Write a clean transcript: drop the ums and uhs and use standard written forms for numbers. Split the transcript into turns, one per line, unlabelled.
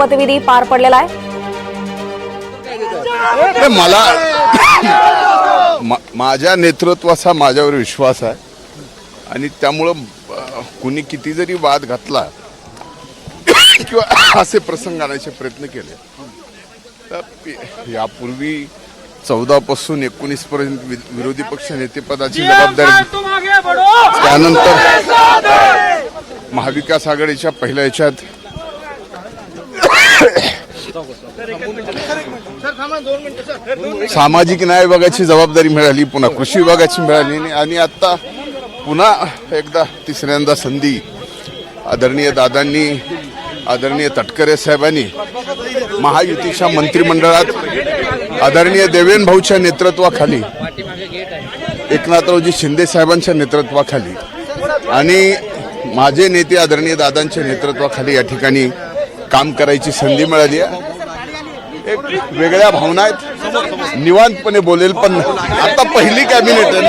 शपथविधी पार पडलेला आहे।
मला माझ्या नेतृत्वाचा माझ्यावर विश्वास आहे आणि त्यामुळं कुणी किती जरी वाद घातला किंवा असे प्रसंग आणायचे प्रयत्न केले तर यापूर्वी 14 पासून 19 पर्यंत विरोधी पक्ष नेतेपदाची जबाबदारी, त्यानंतर महाविकास आघाडीच्या पहिल्या याच्यात सामाजिक न्याय विभागाची जबाबदारी मिळाली, पुन्हा कृषी विभागाची मिळाली आणि आता पुन्हा एकदा तिसऱ्यांदा संधी आदरणीय दादांनी, आदरणीय तटकरे साहेबांनी महायुतीच्या मंत्रिमंडळात आदरणीय देवेंद्र भाऊच्या नेतृत्वाखाली, एकनाथरावजी शिंदे साहेबांच्या नेतृत्वाखाली आणि माझे नेते आदरणीय दादांच्या नेतृत्वाखाली या ठिकाणी काम करायची संधी मिळाली आहे। एक वेगळ्या भावना आहेत, निवांतपणे बोलेल, पण आता पहिली कॅबिनेट आहे,